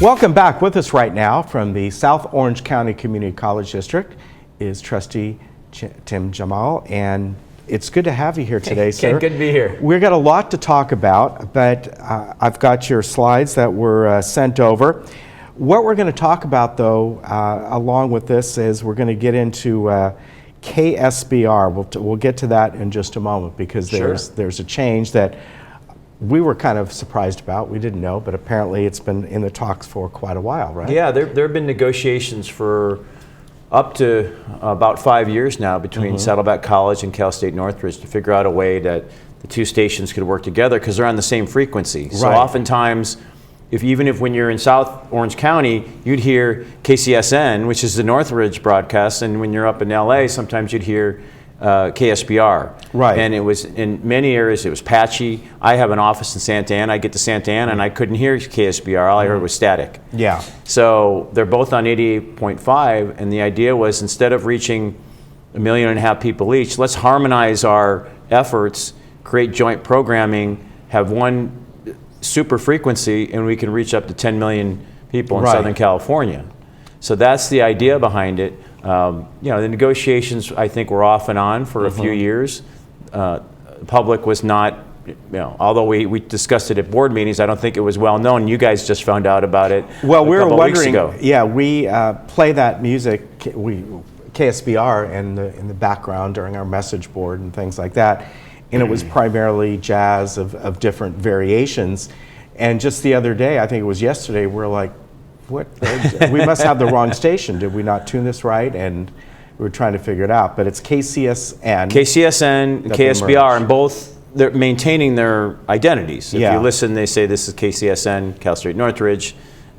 Welcome back. With us right now from the South Orange County Community College District is Trustee Tim Jemal, and it's good to have you here today, sir. Good to be here. We've got a lot to talk about, but I've got your slides that were sent over. What we're going to talk about, though, along with this, is we're going to get into KSBR. We'll get to that in just a moment, because there's a change that we were kind of surprised about. We didn't know, but apparently it's been in the talks for quite a while, right? Yeah, there have been negotiations for up to about 5 years now between Saddleback College and Cal State Northridge to figure out a way that the two stations could work together, because they're on the same frequency. So oftentimes, even if when you're in South Orange County, you'd hear KCSN, which is the Northridge broadcast, and when you're up in LA, sometimes you'd hear KSBR. Right. And it was, in many areas, it was patchy. I have an office in Santa Ana. I get to Santa Ana and I couldn't hear KSBR. All I heard was static. Yeah. So they're both on 88.5, and the idea was, instead of reaching 1.5 million people each, let's harmonize our efforts, create joint programming, have one super frequency, and we can reach up to 10 million people in Southern California. So that's the idea behind it. You know, the negotiations, I think, were off and on for a few years. The public was not, you know, although we discussed it at board meetings, I don't think it was well known. You guys just found out about it well, we were wondering, weeks ago. Yeah, we play that music, KSBR in the background during our message board and things like that. And it was primarily jazz of different variations. And just the other day, I think it was yesterday, we're like, what? We must have the wrong station. Did we not tune this right? And we were trying to figure it out. But it's KCSN. KCSN, KSBR, and both, they're maintaining their identities. If you listen, they say this is KCSN, Cal State Northridge,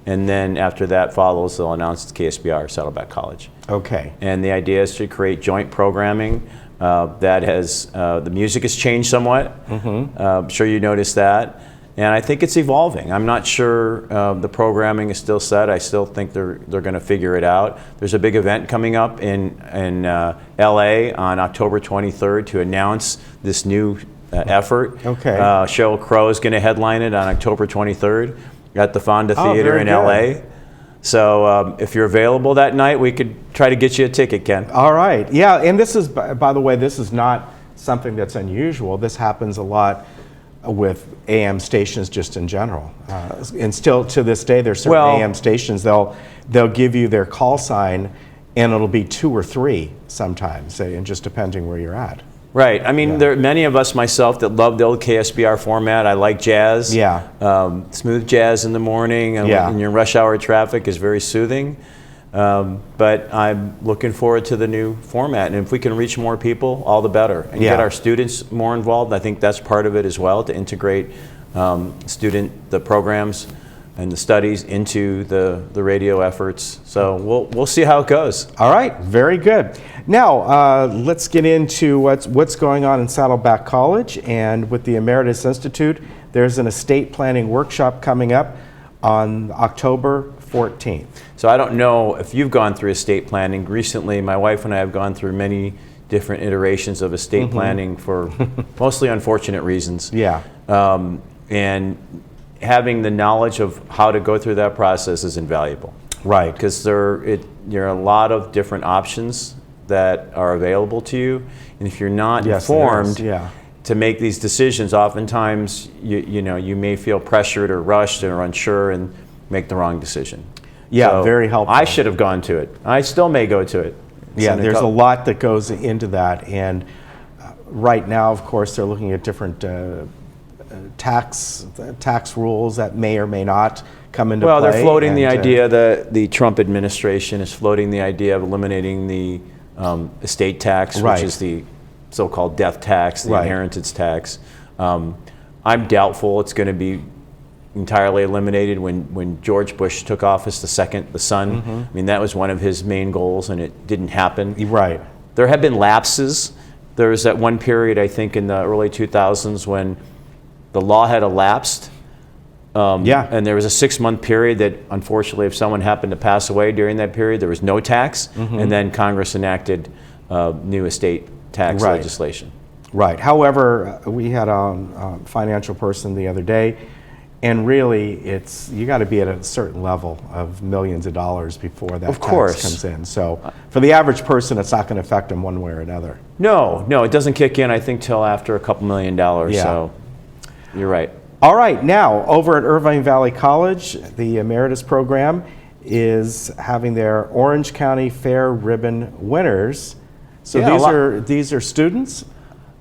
and then after that follows, they'll announce it's KSBR, Saddleback College. Okay. And the idea is to create joint programming that has, the music has changed somewhat. I'm sure you noticed that. And I think it's evolving. I'm not sure the programming is still set. I still think they're going to figure it out. There's a big event coming up in LA on October 23rd to announce this new effort. Okay. Sheryl Crow is going to headline it on October 23rd at the Fonda Theater in LA. So if you're available that night, we could try to get you a ticket, Ken. All right. Yeah, and this is, by the way, this is not something that's unusual. This happens a lot with AM stations just in general, and still to this day there's certain AM stations, they'll give you their call sign and it'll be 2 or 3 sometimes, and just depending where you're at. Right. I mean, there are many of us, myself, that love the old KSBR format. I like jazz. Yeah. Smooth jazz in the morning and in your rush hour traffic is very soothing. But I'm looking forward to the new format, and if we can reach more people, all the better, and get our students more involved. I think that's part of it as well, to integrate the programs and the studies into the radio efforts. So we'll see how it goes. All right, very good. Now let's get into what's going on in Saddleback College, and with the Emeritus Institute, there's an estate planning workshop coming up on October 14th. So I don't know if you've gone through estate planning. Recently, my wife and I have gone through many different iterations of estate planning for mostly unfortunate reasons. Yeah. And having the knowledge of how to go through that process is invaluable. Right. Because there are a lot of different options that are available to you. And if you're not informed to make these decisions, oftentimes you may feel pressured or rushed or unsure and make the wrong decision. Yeah, so very helpful. I should have gone to it. I still may go to it. Yeah, there's a lot that goes into that, and right now, of course, they're looking at different tax rules that may or may not come into play. Well, they're floating the idea that the Trump administration is floating the idea of eliminating the estate tax, which is the so-called death tax, the inheritance tax. I'm doubtful it's going to be entirely eliminated. When George Bush took office, the son, I mean, that was one of his main goals, and it didn't happen. Right. There have been lapses. There was that one period, I think, in the early 2000s when the law had elapsed. And there was a 6-month period that, unfortunately, if someone happened to pass away during that period, there was no tax, and then Congress enacted new estate tax legislation. Right. However, we had a financial person the other day, And really, you got to be at a certain level of millions of dollars before that tax comes in. So for the average person, it's not going to affect them one way or another. No, it doesn't kick in, I think, till after a couple $1 million. Yeah. So you're right. All right, now over at Irvine Valley College, the Emeritus program is having their Orange County Fair Ribbon winners. So these are students?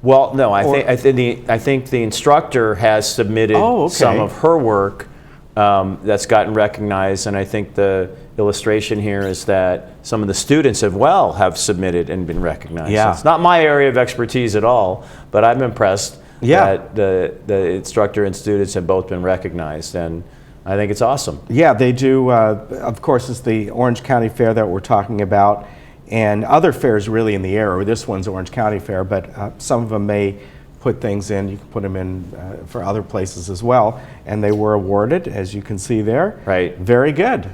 Well, no, I think the instructor has submitted some of her work that's gotten recognized, and I think the illustration here is that some of the students have submitted and been recognized. Yeah. So it's not my area of expertise at all, but I'm impressed that the instructor and students have both been recognized, and I think it's awesome. Yeah, they do. Of course, it's the Orange County Fair that we're talking about, and other fairs really in the area. This one's Orange County Fair, but some of them may put things in. You can put them in for other places as well, and they were awarded, as you can see there. Right. Very good.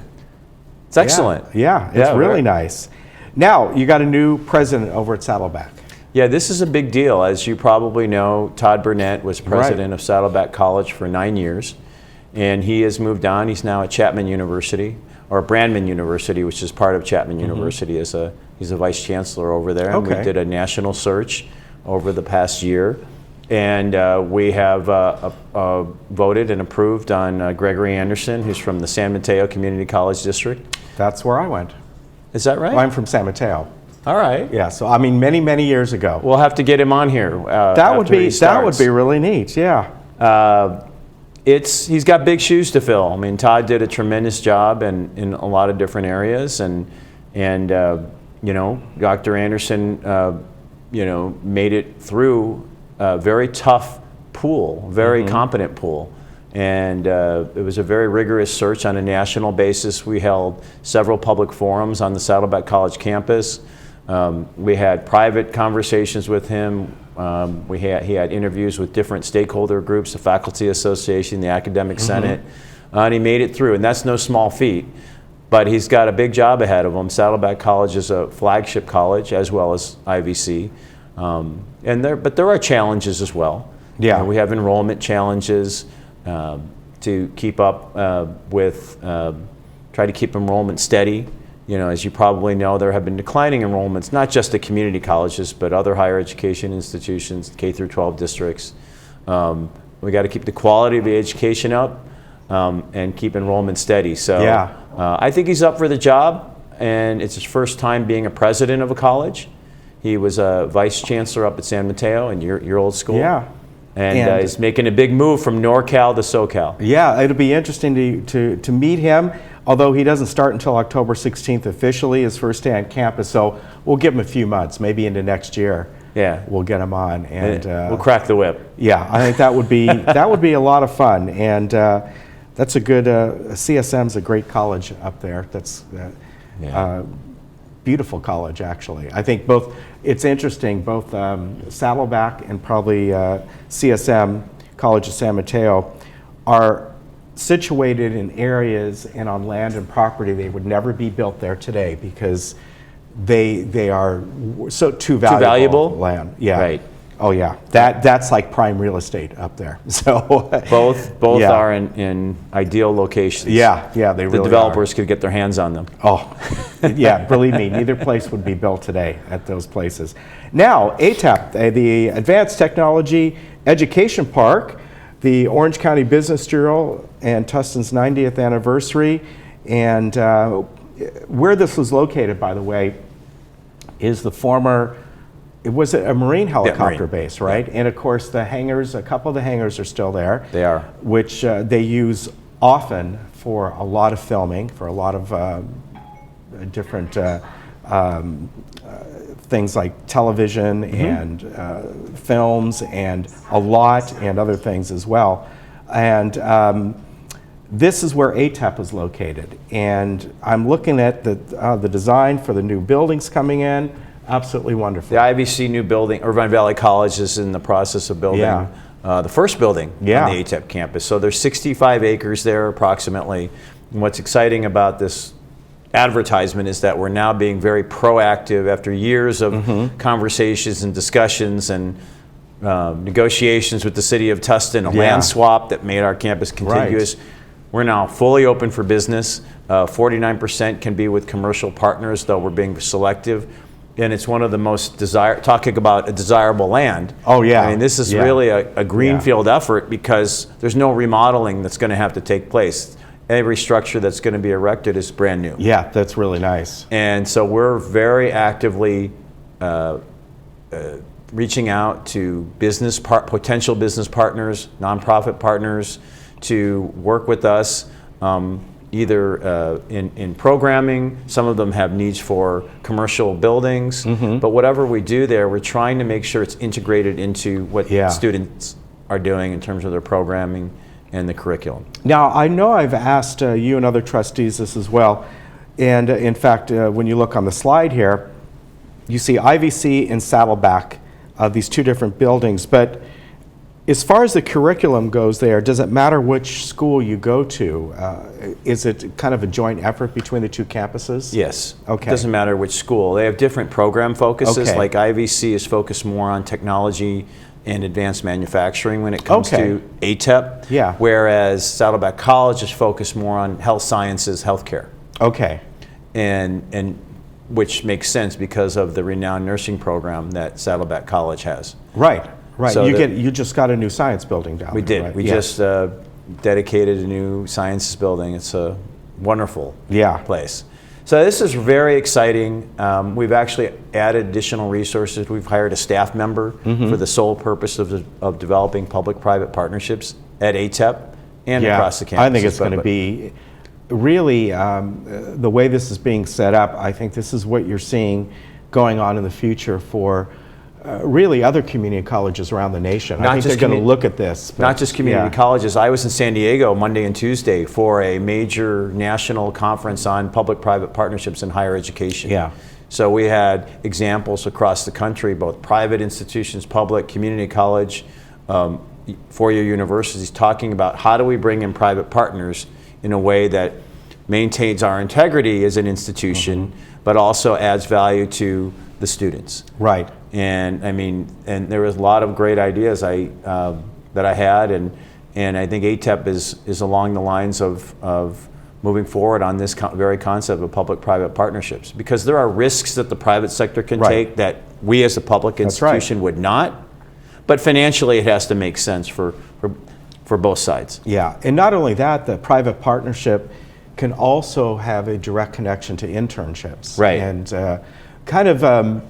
It's excellent. Yeah, it's really nice. Now, you got a new president over at Saddleback. Yeah, this is a big deal. As you probably know, Todd Burnett was president of Saddleback College for 9 years, and he has moved on. He's now at Chapman University, or Brandman University, which is part of Chapman University. He's a vice chancellor over there. And we did a national search over the past year, and we have voted and approved on Gregory Anderson, who's from the San Mateo Community College District. That's where I went. Is that right? Well, I'm from San Mateo. All right. Yeah, so I mean, many years ago. We'll have to get him on here. That would be really neat. Yeah. He's got big shoes to fill. I mean, Todd did a tremendous job in a lot of different areas, and Dr. Anderson, made it through a very tough pool, very competent pool. And it was a very rigorous search on a national basis. We held several public forums on the Saddleback College campus. We had private conversations with him. He had interviews with different stakeholder groups, the Faculty Association, the Academic Senate, and he made it through. And that's no small feat, but he's got a big job ahead of him. Saddleback College is a flagship college, as well as IVC. But there are challenges as well. Yeah. We have enrollment challenges to keep up try to keep enrollment steady. As you probably know, there have been declining enrollments, not just at community colleges, but other higher education institutions, K through 12 districts. We got to keep the quality of the education up and keep enrollment steady. So I think he's up for the job, and it's his first time being a president of a college. He was a vice chancellor up at San Mateo, in your old school. Yeah. And he's making a big move from NorCal to SoCal. Yeah, it'll be interesting to meet him, although he doesn't start until October 16th officially, his first day on campus. So we'll give him a few months, maybe into next year. Yeah, we'll get him on, and we'll crack the whip. Yeah, I think that would be a lot of fun, and that's a good. CSM's a great college up there. That's beautiful college, actually. I think it's interesting, both Saddleback and probably CSM, College of San Mateo, are situated in areas and on land and property they would never be built there today because they are too valuable land. Yeah. Right. Oh yeah, that's like prime real estate up there. So both are in ideal locations. Yeah, they really the developers could get their hands on them. Oh, yeah, believe me, neither place would be built today at those places. Now, ATEP, the Advanced Technology Education Park, the Orange County Business Journal, and Tustin's 90th anniversary, and where this was located, by the way, is the former. It was a Marine helicopter base, right? Yeah. And of course, the hangars, a couple of the hangars are still there. They are. Which they use often for a lot of filming, for a lot of different things like television and films and a lot and other things as well. And this is where ATEP is located. And I'm looking at the design for the new buildings coming in. Absolutely wonderful. The IVC new building, Irvine Valley College, is in the process of building the first building on the ATEP campus. So there's 65 acres there approximately. And what's exciting about this advertisement is that we're now being very proactive after years of conversations and discussions, and negotiations with the city of Tustin, a Yeah. land swap that made our campus contiguous. We're now fully open for business. 49% can be with commercial partners, though we're being selective. And it's one of the most talking about a desirable land. Oh, yeah. I mean, this is Yeah. really a greenfield effort because there's no remodeling that's going to have to take place. Every structure that's going to be erected is brand new. Yeah, that's really nice. And so we're very actively reaching out to potential business partners, nonprofit partners, to work with us either in programming. Some of them have needs for commercial buildings, but whatever we do there, we're trying to make sure it's integrated into what students are doing in terms of their programming and the curriculum. Now, I know I've asked you and other trustees this as well, and in fact, when you look on the slide here, you see IVC and Saddleback, these two different buildings, but as far as the curriculum goes there, does it matter which school you go to? Is it kind of a joint effort between the two campuses? Yes. Okay. It doesn't matter which school. They have different program focuses. Okay. Like IVC is focused more on technology and advanced manufacturing when it comes to ATEP. Yeah. Whereas Saddleback College is focused more on health sciences, healthcare. Okay. And which makes sense because of the renowned nursing program that Saddleback College has. Right. Right. So you just got a new science building down We there, did. right? We just dedicated a new sciences building. It's a wonderful place. So this is very exciting. We've actually added additional resources. We've hired a staff member for the sole purpose of developing public-private partnerships at ATEP and across the campus. I think it's going to be really, the way this is being set up, I think this is what you're seeing going on in the future for really other community colleges around the nation. I think they're going to look at this. But, not just community colleges. I was in San Diego Monday and Tuesday for a major national conference on public-private partnerships in higher education. Yeah. So we had examples across the country, both private institutions, public, community college, four-year universities, talking about how do we bring in private partners in a way that maintains our integrity as an institution, but also adds value to the students. Right. And I mean, and there was a lot of great ideas that I had, and I think ATEP is along the lines of moving forward on this very concept of public-private partnerships, because there are risks that the private sector can take that we as a public institution would not, but financially it has to make sense for both sides. Yeah, and not only that, the private partnership can also have a direct connection to internships. Right. And kind of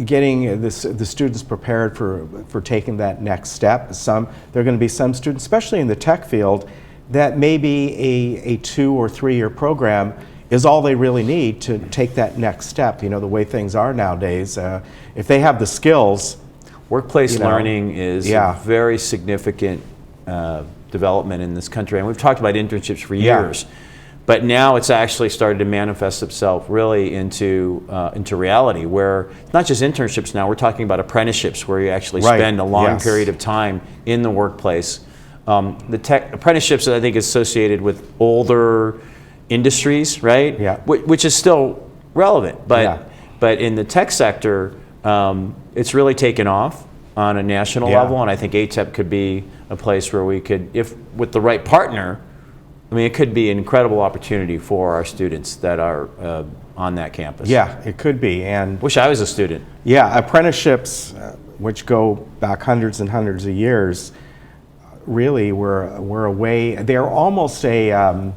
getting the students prepared for taking that next step. There are going to be some students, especially in the tech field, that maybe a 2 or 3 year program is all they really need to take that next step. You know, the way things are nowadays, if they have the skills. Workplace learning is a very significant development in this country. And we've talked about internships for years. But now it's actually started to manifest itself really into reality, where it's not just internships now, we're talking about apprenticeships where you actually spend a long period of time in the workplace. The tech apprenticeships, I think, is associated with older industries, right? Yeah. Which is still relevant. But in the tech sector, it's really taken off on a national level, and I think ATEP could be a place where we could, if with the right partner, I mean, it could be an incredible opportunity for our students that are on that campus. Yeah, it could be. And wish I was a student. Yeah, apprenticeships, which go back hundreds and hundreds of years, really were a way. They're almost a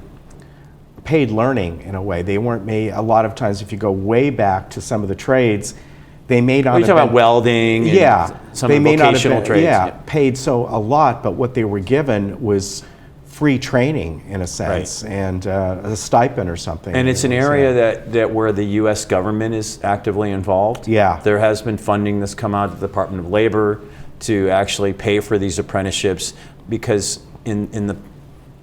paid learning in a way. They weren't made. A lot of times, if you go way back to some of the trades, they may not. You talk about welding. And some they of the may not have been, trades. Paid so a lot, but what they were given was free training in a sense, and a stipend or something. And it's an area that where the U.S. government is actively involved. Yeah. There has been funding that's come out of the Department of Labor to actually pay for these apprenticeships, because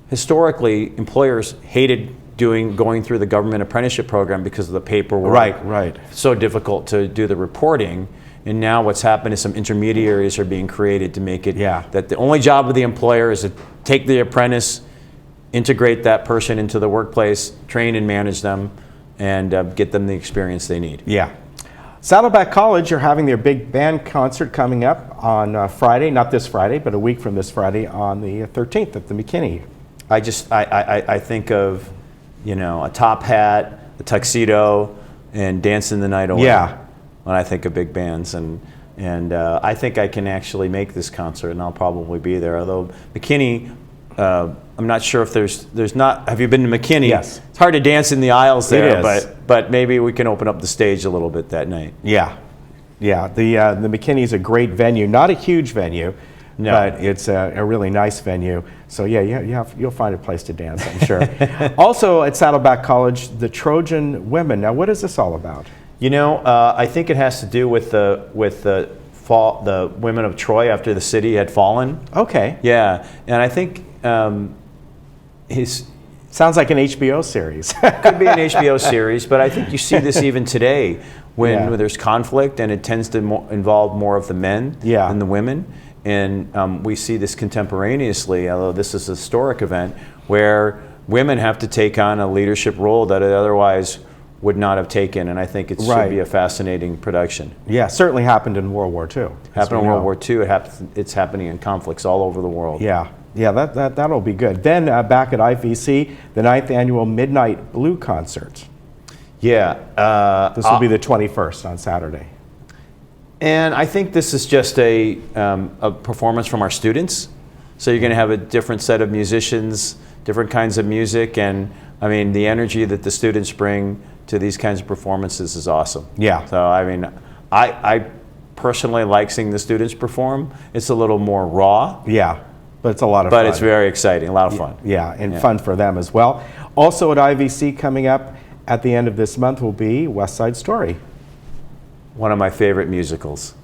historically employers hated going through the government apprenticeship program because of the paperwork. Right. So difficult to do the reporting. And now what's happened is some intermediaries are being created to make it that the only job of the employer is to take the apprentice, integrate that person into the workplace, train and manage them, and get them the experience they need. Yeah. Saddleback College are having their big band concert coming up on Friday, not this Friday, but a week from this Friday on the 13th at the McKinney. I think of, a top hat, a tuxedo, and dancing the night away. Yeah. When I think of big bands, and I think I can actually make this concert, and I'll probably be there. Although McKinney, I'm not sure if there's not. Have you been to McKinney? Yes. It's hard to dance in the aisles there, It is. but maybe we can open up the stage a little bit that night. Yeah. Yeah. The McKinney's a great venue, not a huge venue. No. But it's a really nice venue. So yeah, you'll find a place to dance, I'm sure. Also at Saddleback College, the Trojan women. Now, what is this all about? I think it has to do with the women of Troy after the city had fallen. Okay. Yeah, and I think Sounds like an HBO series. could be an HBO series, but I think you see this even today when Yeah. there's conflict, and it tends to involve more of the men Yeah. than the women. And we see this contemporaneously, although this is a historic event, where women have to take on a leadership role that they otherwise would not have taken. And I think it should Right. be a fascinating production. Yeah, certainly happened in World War II. Happened in World War II. It's happening in conflicts all over the world. Yeah, that'll be good. Then back at IVC, the 9th annual Midnight Blue Concert. Yeah. This will be the 21st on Saturday. And I think this is just a performance from our students. So you're going to have a different set of musicians, different kinds of music, and I mean the energy that the students bring to these kinds of performances is awesome. Yeah. So I mean, I personally like seeing the students perform. It's a little more raw, Yeah, but it's a lot of fun. but it's very exciting, a lot of fun. Yeah, and fun for them as well. Also at IVC coming up at the end of this month will be West Side Story. One of my favorite musicals,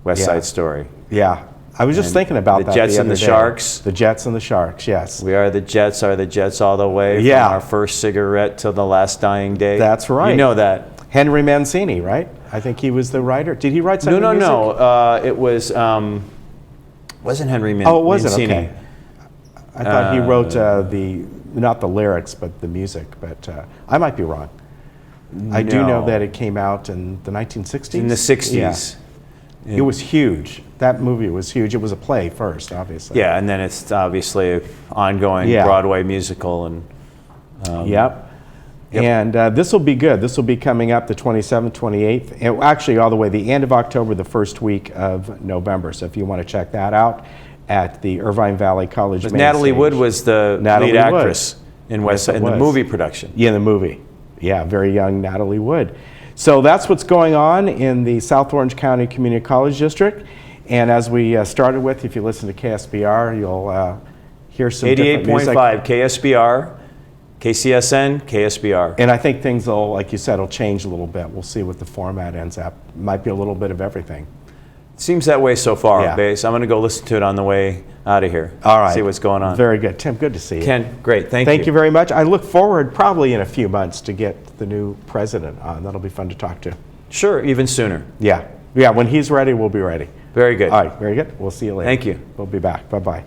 West Yeah. Side Story. Yeah, I was just And thinking about the that. Jets the and the other day. Sharks. The Jets and the Sharks, yes. We are the Jets all the way Yeah. from our first cigarette till the last dying day. That's right. You know that. Henry Mancini, right? I think he was the writer. Did he write some No. music? It was wasn't Henry Mancini. Oh, it wasn't? Okay. I thought he wrote not the lyrics, but the music. But I might be wrong. I do know No. that it came out in the 1960s. In the 60s. Yeah. It was huge. That movie was huge. It was a play first, obviously. Yeah, and then it's obviously an ongoing Yeah. Broadway musical. And Yep. And this will be good. This will be coming up the 27th, 28th, and actually all the way the end of October, the first week of November. So if you want to check that out at the Irvine Valley College main Natalie stage. Wood was the Natalie lead Wood. actress in Yes, it in the was. movie production. Yeah, the movie. Yeah, very young Natalie Wood. So that's what's going on in the South Orange County Community College District. And as we started with, if you listen to KSBR, you'll hear some different music. 88.5 KSBR, KCSN, KSBR. And I think things will, like you said, will change a little bit. We'll see what the format ends up. Might be a little bit of everything. Seems that way so far, Yeah. Base. I'm going to go listen to it on the way out of here. All right. See what's going on. Very good. Tim, good to see you. Ken, great. Thank you. Thank you very much. I look forward probably in a few months to get the new president on. That'll be fun to talk to. Sure, even sooner. Yeah. Yeah, when he's ready, we'll be ready. Very good. All right, very good. We'll see you later. Thank you. We'll be back. Bye-bye.